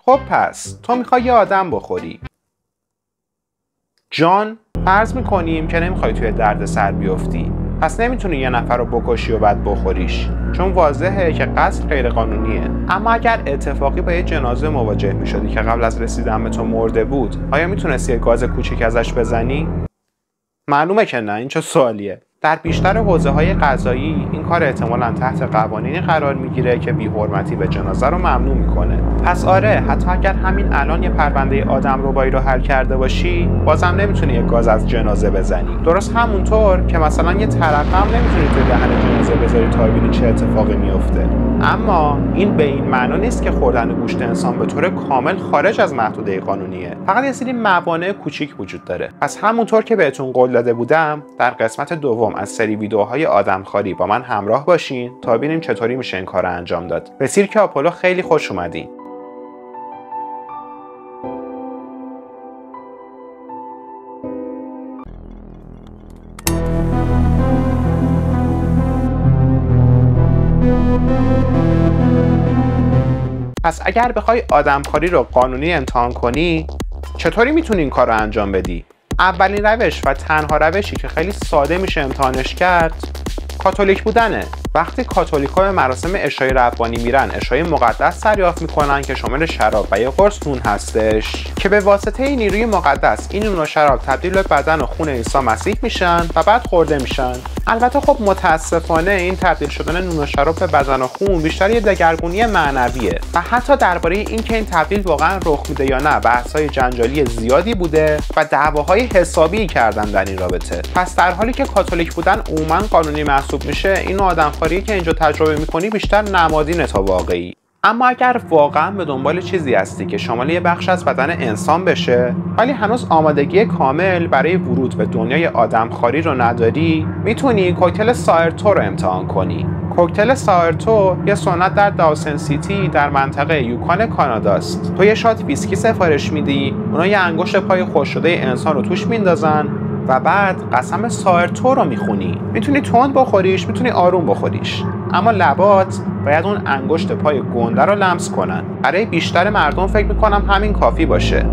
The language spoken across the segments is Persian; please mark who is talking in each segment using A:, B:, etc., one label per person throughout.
A: خب پس تو میخوای یه آدم بخوری. جان، فرض میکنیم که نمیخوای توی درد سر بیفتی، پس نمیتونی یه نفر رو بکشی و بعد بخوریش، چون واضحه که قتل غیر قانونیه. اما اگر اتفاقی با یه جنازه مواجه میشدی که قبل از رسیدن به تو مرده بود، آیا میتونستی یه گاز کوچیک ازش بزنی؟ معلومه که نه. این چه سوالیه؟ در بیشتر حوزه‌های قضایی این کار احتمالاً تحت قوانینی قرار میگیره که بی‌حرمتی به جنازه رو ممنوع میکنه. پس آره، حتی اگر همین الان یه پرونده آدمربایی رو حل کرده باشی، بازم نمیتونی یه گاز از جنازه بزنی. درست همونطور که مثلا یه ترقه هم نمیتونی توی دهن جنازه بذاری تا ببینی چه اتفاقی میفته. اما این به این معنا نیست که خوردن گوشت انسان به طور کامل خارج از محدوده قانونیه. فقط یه سری موانع کوچیک وجود داره. پس همونطور که بهتون قول داده بودم، در قسمت دوم از سری ویدیوهای آدمخواری با من همراه باشین تا ببینیم چطوری میشه این کار انجام داد. به سیرک آپولو خیلی خوش اومدین. پس اگر بخوای آدمخواری رو قانونی امتحان کنی، چطوری میتونی این کار رو انجام بدی؟ اولین روش و تنها روشی که خیلی ساده میشه امتحانش کرد، کاتولیک بودنه. وقتی کاتولیک‌ها به مراسم عشای ربانی میرن، عشای مقدس دریافت میکنن که شامل شراب و یه قرص نون هستش که به واسطه نیروی مقدس این نون و شراب تبدیل به بدن و خون عیسی مسیح میشن و بعد خورده میشن. البته خب متاسفانه این تبدیل شدن نون و شراب به بدن و خون بیشتر یه دگرگونی معنویه و حتی درباره اینکه این تبدیل واقعا رخ میده یا نه بحث‌های جنجالی زیادی بوده و دعواهای حسابی کردن در این رابطه. پس در حالی که کاتولیک بودن عموما قانونی محسوب میشه، این آدمخواری که اینجا تجربه میکنی بیشتر نمادینه تا واقعی. اما اگر واقعا به دنبال چیزی هستی که شامل یه بخش از بدن انسان بشه ولی هنوز آمادگی کامل برای ورود به دنیای آدمخواری رو نداری، میتونی کوکتل سایرتو رو امتحان کنی. کوکتل سایرتو یه سنت در داوسن سیتی در منطقه یوکان کاناداست. تو یه شات ویسکی سفارش میدی، اونا یه انگشت پای خشک شده انسان رو توش میندازن و بعد قسم سایرتو رو میخونی. میتونی تند بخوریش، میتونی آروم بخوریش، اما لبات باید اون انگشت پای گنده رو لمس کنن. برای بیشتر مردم فکر میکنم همین کافی باشه.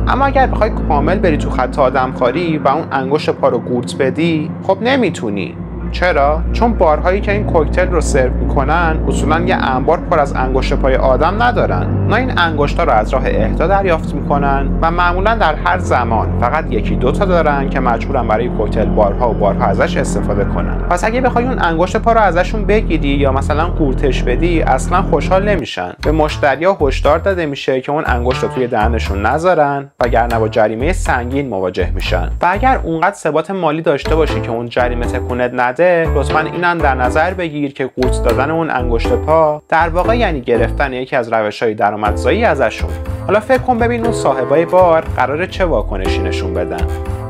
A: اما اگر بخوای کامل بری تو خط آدمخواری و اون انگشت پا رو قورت بدی، خب نمیتونی. چرا؟ چون بارهایی که این کوکتل رو سرو میکنن اصولا یه انبار پر از انگشت پای آدم ندارن. اونا این انگشتا رو از راه اهدا دریافت میکنن و معمولا در هر زمان فقط یکی دوتا دارن که مجبورن برای کوکتل بارها و بارها ازش استفاده کنن. پس اگه بخوای اون انگشت پا رو ازشون بگیری یا مثلا قورتش بدی، اصلا خوشحال نمیشن. به مشتریا هشدار داده میشه که اون انگشت رو توی دهنشون نذارن وگرنه با جریمه سنگین مواجه میشن. و اگر اونقدر ثبات مالی داشته باشی که اون جریمه تکونت نده، لطفاً اینم در نظر بگیر که قورت دادن اون انگشت پا در واقع یعنی گرفتن یکی از روش‌های درآمدزایی ازشون. حالا فکر کن ببین اون صاحبای بار قراره چه واکنشی نشون بدن.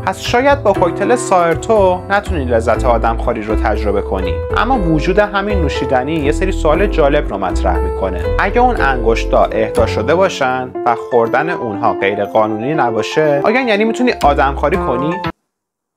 A: پس شاید با کوکتل سایرتو نتونی لذت آدمخواری رو تجربه کنی، اما وجود همین نوشیدنی یه سری سوال جالب رو مطرح میکنه. اگه اون انگشتا اهدا شده باشن و خوردن اونها غیر قانونی نباشه، آیا یعنی میتونی آدمخواری کنی؟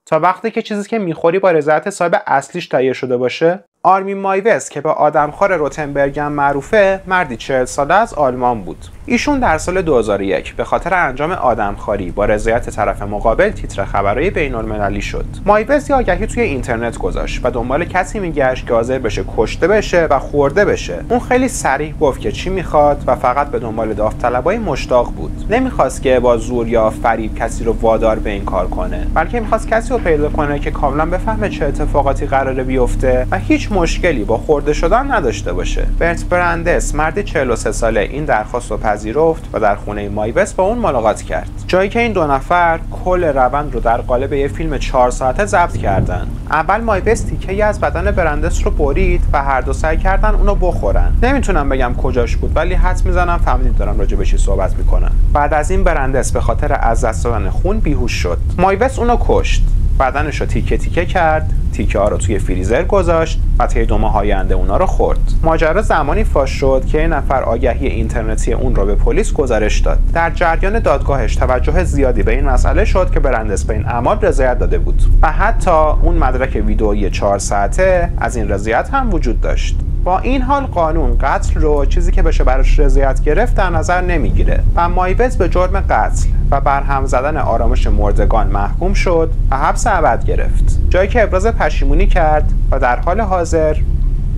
A: تا وقتی که چیزی که میخوری با رضایت صاحب اصلیش تهیه شده باشه. آرمین مایوز که به آدمخوار روتنبرگ هم معروفه، مردی 40 ساله از آلمان بود. ایشون در سال 2001 به خاطر انجام آدمخواری با رضایت طرف مقابل تیتر خبرهای بین‌المللی شد. مایوز یه آگهی توی اینترنت گذاشت و دنبال کسی میگشت که حاضر بشه کشته بشه و خورده بشه. اون خیلی صریح گفت که چی میخواد و فقط به دنبال داوطلبای مشتاق بود. نمیخواست که با زور یا فریب کسی رو وادار به این کار کنه، بلکه میخواست کسی رو پیدا کنه که کاملا بفهمه چه اتفاقاتی قراره بیفته و هیچ مشکلی با خورده شدن نداشته باشه. برت برندس، مردی 43 ساله، این درخواست رو پذیرفت و در خونه مایوز با اون ملاقات کرد. جایی که این دو نفر کل روند رو در قالب یه فیلم 4 ساعته ضبط کردن. اول مایوز تیکه‌ای از بدن برندس رو برید و هر دو سعی کردن اونو بخورن. نمیتونم بگم کجاش بود، ولی حدس میزنم فهمیدید دارم راجع به چی صحبت میکنم. بعد از این برندس به خاطر از دست دادن خون بیهوش شد. مایوز اونو کشت. بدنش رو تیکه تیکه کرد، تیکه ها رو توی فریزر گذاشت و طی 2 ماه آینده اونا رو خورد. ماجرا زمانی فاش شد که یه نفر آگهی اینترنتی اون رو به پلیس گزارش داد. در جریان دادگاهش توجه زیادی به این مسئله شد که برندس به این اعمال رضایت داده بود و حتی اون مدرک ویدئویی 4 ساعته از این رضایت هم وجود داشت. با این حال قانون قتل رو چیزی که بشه براش رضایت گرفت در نظر نمیگیره و مایوز به جرم قتل و برهم زدن آرامش مردگان محکوم شد و حبس ابد گرفت، جایی که ابراز پشیمونی کرد و در حال حاضر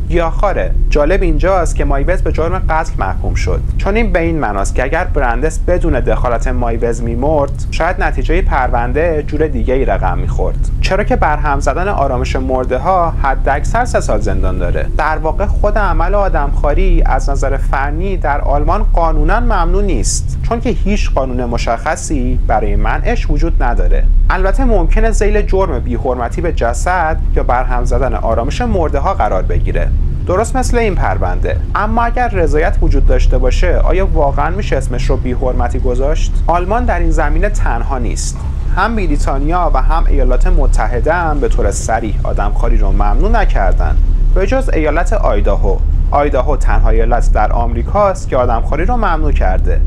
A: گیاهخواره. جالب اینجاست که مایوز به جرم قتل محکوم شد، چون این به این معناست که اگر برندس بدون دخالت مایوز میمرد شاید نتیجه پرونده جور دیگه ای رقم میخورد، چرا که برهم زدن آرامش مرده ها حداکثر 3 سال زندان داره. در واقع خود عمل آدمخواری از نظر فنی در آلمان قانونا ممنوع نیست، چون که هیچ قانون مشخصی برای منعش وجود نداره. البته ممکنه ذیل جرم بی‌حرمتی به جسد یا برهم زدن آرامش مرده ها قرار بگیره، درست مثل این پرونده. اما اگر رضایت وجود داشته باشه آیا واقعا میشه اسمش رو بی‌حرمتی گذاشت؟ آلمان در این زمینه تنها نیست. هم بریتانیا و هم ایالات متحده هم به طور صریح آدمخواری رو ممنوع نکردن، به جز ایالت آیداهو. آیداهو تنها ایالت در آمریکاست که آدمخواری رو ممنوع کرده.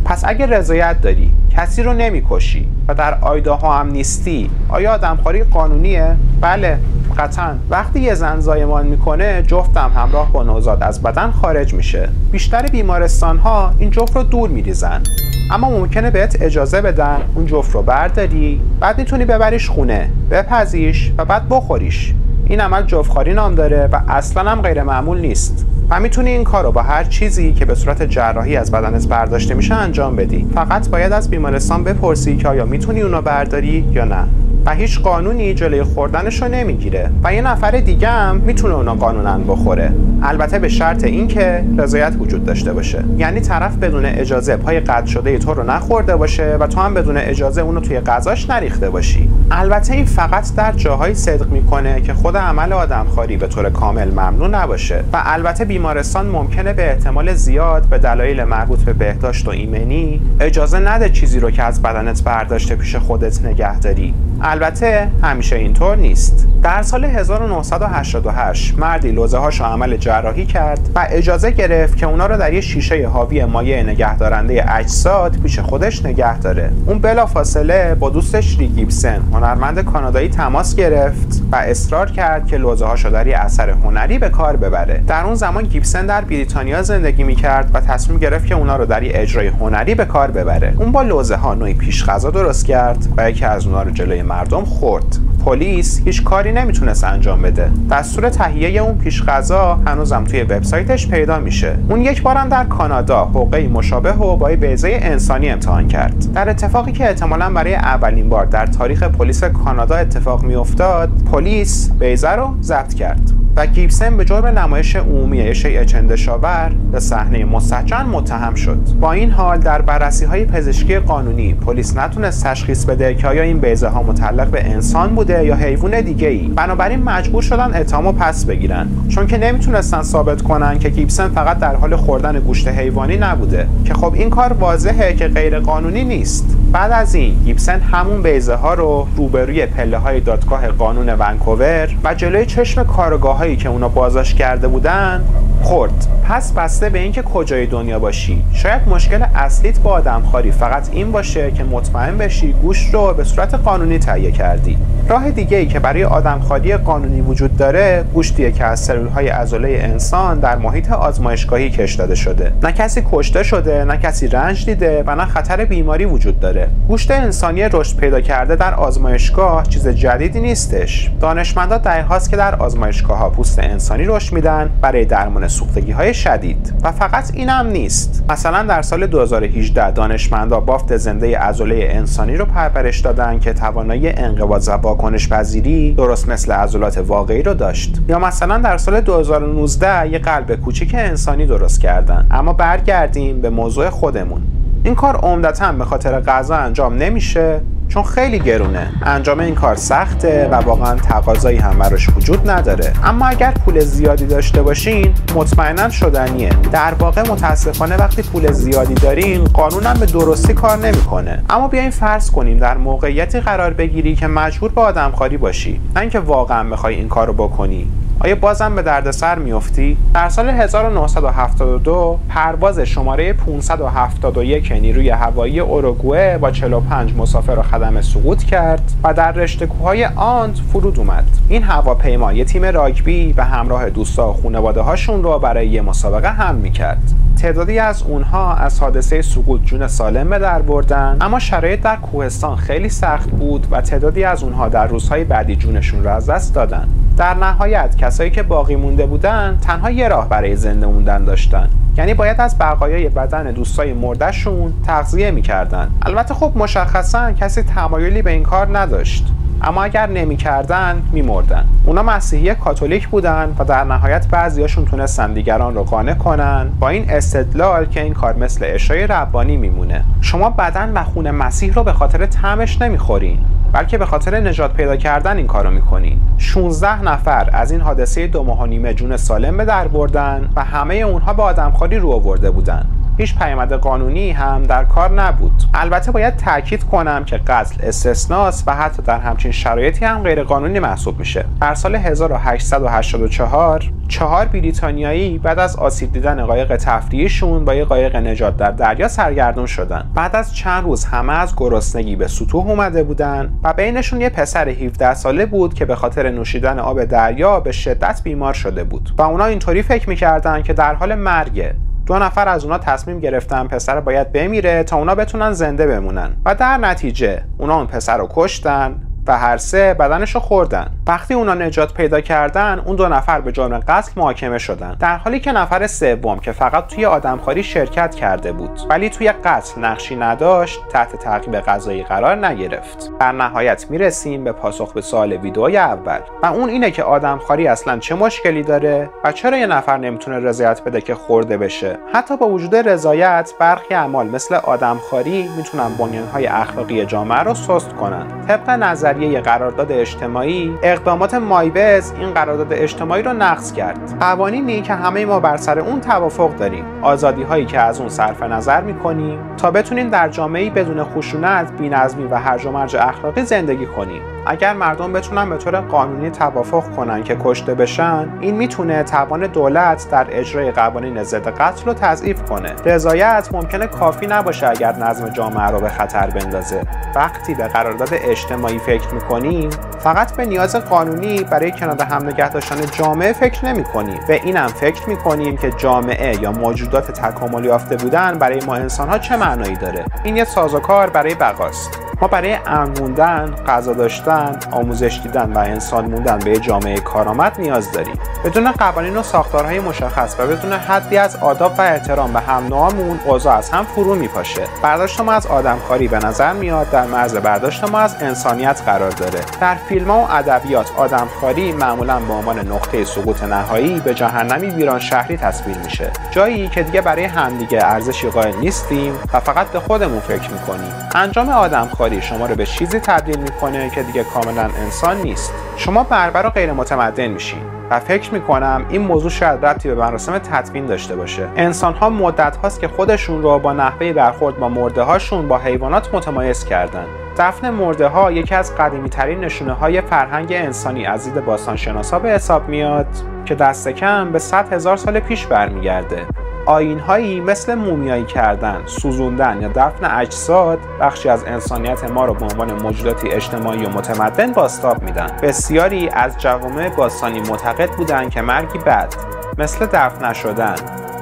A: پس اگه رضایت داری، کسی رو نمیکشی و در آیداهو هم نیستی، آیا آدمخواری قانونیه؟ بله، قطعاً. وقتی یه زن زایمان میکنه، جفتم همراه با نوزاد از بدن خارج میشه. بیشتر بیمارستان ها این جفت رو دور میریزن، اما ممکنه بهت اجازه بدن اون جفت رو برداری، بعد میتونی ببریش خونه، بپزیش و بعد بخوریش. این عمل جفتخواری نام داره و اصلاً هم غیر معمول نیست و میتونی این کار رو با هر چیزی که به صورت جراحی از بدنت برداشته میشه انجام بدی. فقط باید از بیمارستان بپرسی که آیا میتونی اونو برداری یا نه و هیچ قانونی جلوی خوردنش رو نمیگیره و یه نفر دیگه هم میتونه اونو قانونا بخوره، البته به شرط اینکه رضایت وجود داشته باشه. یعنی طرف بدون اجازه پای قطع شده تو رو نخورده باشه و تو هم بدون اجازه اونو توی غذاش نریخته باشی. البته این فقط در جاهایی صدق میکنه که خود عمل آدمخواری به طور کامل ممنوع نباشه و البته بیمارستان ممکنه به احتمال زیاد به دلایل مربوط به بهداشت و ایمنی اجازه نده چیزی رو که از بدنت برداشته پیش خودت نگه داری. البته همیشه اینطور نیست. در سال 1988 مردی لوزه‌هاشو عمل جراحی کرد و اجازه گرفت که اونا رو در یه شیشه حاوی مایع نگهدارنده اجساد پیش خودش نگه داره. اون بلافاصله با دوستش ری گیبسن، هنرمند کانادایی، تماس گرفت و اصرار کرد که لوزه‌هاشو در یه اثر هنری به کار ببره. در اون زمان گیبسن در بریتانیا زندگی می‌کرد و تصمیم گرفت که اونا رو در یه اجرای هنری به کار ببره. اون با لوزه‌ها نوعی پیش‌غذا درست کرد و یکی از اونا رو جلوی مردم خورد. پلیس هیچ کاری نمیتونست انجام بده. دستور تهیه اون پیش‌غذا هنوزم توی وبسایتش پیدا میشه. اون یک بارم در کانادا حقه‌ای مشابه و با بیضه انسانی امتحان کرد. در اتفاقی که احتمالاً برای اولین بار در تاریخ پلیس کانادا اتفاق میافتاد، پلیس بیضه رو ضبط کرد و گیبسن به جرم نمایش عمومی شیء چندشاور به صحنه مستجن متهم شد. با این حال در بررسی‌های پزشکی قانونی پلیس نتونست تشخیص بده که آیا این بیضه ها متعلق به انسان بوده یا حیوان دیگه‌ای. بنابراین مجبور شدن اتهامو پس بگیرن، چون که نمیتونستن ثابت کنن که گیبسن فقط در حال خوردن گوشت حیوانی نبوده، که خب این کار واضحه که غیر قانونی نیست. بعد از این گیبسن همون بیضه ها رو روبروی پله‌های دادگاه قانون ونکوور و جلوی چشم کارآگاهایی که اونا بازداشت کرده بودن خورد. پس بسته به اینکه کجای دنیا باشی، شاید مشکل اصلیت با آدمخواری فقط این باشه که مطمئن بشی گوشت رو به صورت قانونی تهیه کردی. راه دیگه ای که برای آدمخواری قانونی وجود داره، گوشتیه که از سلول‌های عضله انسان در محیط آزمایشگاهی کش داده شده. نه کسی کشته شده، نه کسی رنج دیده و نه خطر بیماری وجود داره. گوشت انسانی رشد پیدا کرده در آزمایشگاه چیز جدیدی نیستش. دانشمندا دهه‌هاست که در آزمایشگاه‌ها پوست انسانی رشد میدن برای درمان سوختگی‌های شدید. و فقط اینم نیست. مثلا در سال 2018 دانشمندا بافت زنده عضله انسانی رو پرورش دادن که توانایی انقباض و واکنش پذیری درست مثل عضلات واقعی رو داشت. یا مثلا در سال 2019 یه قلب کوچیک انسانی درست کردن. اما برگردیم به موضوع خودمون. این کار عمدتاً به خاطر غذا انجام نمیشه، چون خیلی گرونه. انجام این کار سخته و واقعا تقاضایی هم براش وجود نداره. اما اگر پول زیادی داشته باشین مطمئنا شدنیه. در واقع متاسفانه وقتی پول زیادی دارین قانونم به درستی کار نمیکنه. اما بیاین فرض کنیم در موقعیتی قرار بگیری که مجبور به آدمخواری باشی، نه اینکه واقعا بخوای این کارو بکنی. آیا بازم به دردسر میافتی؟ در سال 1972 پرواز شماره 571 نیروی هوایی اوروگوئه با 45 مسافر و خدمه سقوط کرد و در رشته کوههای آند فرود اومد. این هواپیما یه تیم راگبی به همراه دوستا و خانواده هاشون رو برای یه مسابقه حمل میکرد. تعدادی از اونها از حادثه سقوط جون سالم به در بردن، اما شرایط در کوهستان خیلی سخت بود و تعدادی از اونها در روزهای بعدی جونشون رو از دست دادن. در نهایت کسایی که باقی مونده بودن تنها یه راه برای زنده موندن داشتن، یعنی باید از بقایای بدن دوستای مرده‌شون تغذیه میکردن. البته خب مشخصا کسی تمایلی به این کار نداشت، اما اگر نمی‌کردن می‌مردن. اونا مسیحی کاتولیک بودن و در نهایت بعضیاشون تونستن دیگران رو قانع کنن با این استدلال که این کار مثل عشای ربانی میمونه. شما بدن و خون مسیح رو به خاطر طعمش نمیخورین، بلکه به خاطر نجات پیدا کردن این کارو میکنین. 16 نفر از این حادثه 2.5 ماه جون سالم به در بردن و همه اونها به آدمخواری رو آورده بودن. هیچ پیامد قانونی هم در کار نبود. البته باید تاکید کنم که قتل استثناست و حتی در همچین شرایطی هم غیر قانونی محسوب میشه. در سال 1884 4 بریتانیایی بعد از آسیب دیدن قایق تفریحیشون با یک قایق نجات در دریا سرگردون شدن. بعد از چند روز همه از گرسنگی به سطوح اومده بودن و بینشون یه پسر 17 ساله بود که به خاطر نوشیدن آب دریا به شدت بیمار شده بود و اونا اینطوری فکر می‌کردن که در حال مرگه. 2 نفر از اونا تصمیم گرفتن پسر باید بمیره تا اونا بتونن زنده بمونن و در نتیجه اونا اون پسر رو کشتن و هر سه بدنشو خوردن. وقتی اونا نجات پیدا کردن، اون 2 نفر به جرم قتل محاکمه شدن، در حالی که نفر سوم که فقط توی آدمخواری شرکت کرده بود ولی توی قتل نقشی نداشت تحت تعقیب قضایی قرار نگرفت. در نهایت میرسیم به پاسخ به سوال ویدئوی اول و اون اینه که آدمخواری اصلا چه مشکلی داره و چرا یه نفر نمیتونه رضایت بده که خورده بشه. حتی با وجود رضایت برخی اعمال مثل آدمخواری میتونن بنیانهای اخلاقی جامعه رو سست کنن. طبق نظریه قرارداد اجتماعی، اقدامات مایبز این قرارداد اجتماعی رو نقض کرد. قوانینی که همه ما بر سر اون توافق داریم، آزادی هایی که از اون صرف نظر میکنیم تا بتونیم در جامعه‌ای بدون خشونت، بی‌نظمی و هرج و مرج اخلاقی زندگی کنیم. اگر مردم بتونن به طور قانونی توافق کنن که کشته بشن، این میتونه توان دولت در اجرای قوانین ضد قتل رو تضعیف کنه. رضایت ممکنه کافی نباشه اگر نظم جامعه رو به خطر بندازه. وقتی به قرارداد اجتماعی فکر میکنیم، فقط به نیاز قانونی برای کنار هم نگه داشتن جامعه فکر نمی‌کنیم. به اینم فکر می‌کنیم که جامعه یا موجودات تکامل یافته بودن برای ما انسان‌ها چه معنایی داره. این یه سازوکار برای بقاست. ما برای امن موندن، غذا داشتن، آموزش دیدن و انسان موندن به جامعه کارآمد نیاز داریم. بدون قوانین و ساختارهای مشخص و بدون حدی از آداب و احترام به هم نوعمون اوضاع از هم فرو میپاشه. برداشت ما از آدمخواری به نظر میاد در معرض برداشت ما از انسانیت قرار داره. در فیلم‌ها و ادبیات آدمخواری معمولاً به عنوان نقطه سقوط نهایی به جهنمی ویران شهری تصویر میشه. جایی که دیگه برای همدیگه ارزشی قائل نیستیم و فقط به خودمون فکر میکنیم. انجام آدمخواری شما رو به چیزی تبدیل میکنه که دیگه کاملا انسان نیست. شما بربر و غیر متمدن میشین و فکر میکنم این موضوع شاید ربطی به مراسم تدفین داشته باشه. انسان ها مدت هاست که خودشون رو با نحوه برخورد با مرده هاشون با حیوانات متمایز کردن. دفن مرده ها یکی از قدیمی ترین نشونه های فرهنگ انسانی از دید باستانشناسا به حساب میاد که دست کم به 100,000 سال پیش برمیگرده. آیین‌هایی مثل مومیایی کردن، سوزوندن یا دفن اجساد بخشی از انسانیت ما رو به عنوان موجوداتی اجتماعی و متمدن بازتاب میدن. بسیاری از جوامع باستانی معتقد بودند که مرگی بد مثل دفن نشدن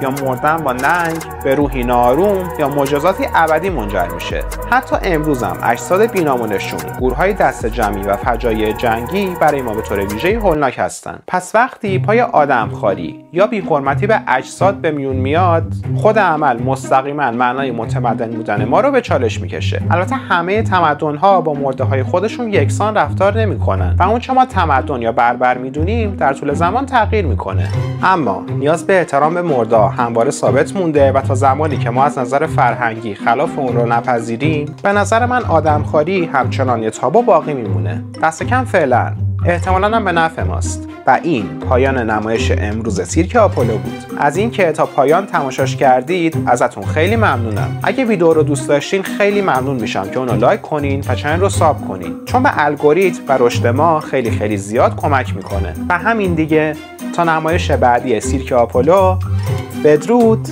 A: یا مردن با ننگ به روحی ناآروم یا معجزاتی ابدی منجر میشه. حتی امروز هم اجساد بی‌نام گورهای دست جمعی و فجایع جنگی برای ما به طور ویژه‌ای هولناک هستند. پس وقتی پای آدمخواری یا بی‌حرمتی به اجساد به میون میاد، خود عمل مستقیما معنای متمدن بودن ما رو به چالش میکشه. البته همه تمدن‌ها با مرده‌های خودشون یکسان رفتار نمی‌کنن و اون چه ما تمدن یا بربر میدونیم در طول زمان تغییر میکنه. اما نیاز به احترام به مرده همواره ثابت مونده و تا زمانی که ما از نظر فرهنگی خلاف اون رو نپذیریم، به نظر من آدمخواری همچنان یه تابو باقی میمونه. دست کم فعلا. احتمالاً هم به نفع ماست. و این پایان نمایش امروز سیرک آپولو بود. از اینکه تا پایان تماشاش کردید ازتون خیلی ممنونم. اگه ویدیو رو دوست داشتین خیلی ممنون میشم که اونو لایک کنین و چنل رو ساب کنین، چون به الگوریتم و رشد ما خیلی زیاد کمک میکنه. و همین دیگه، تا نمایش بعدی سیرک آپولو، بدرود.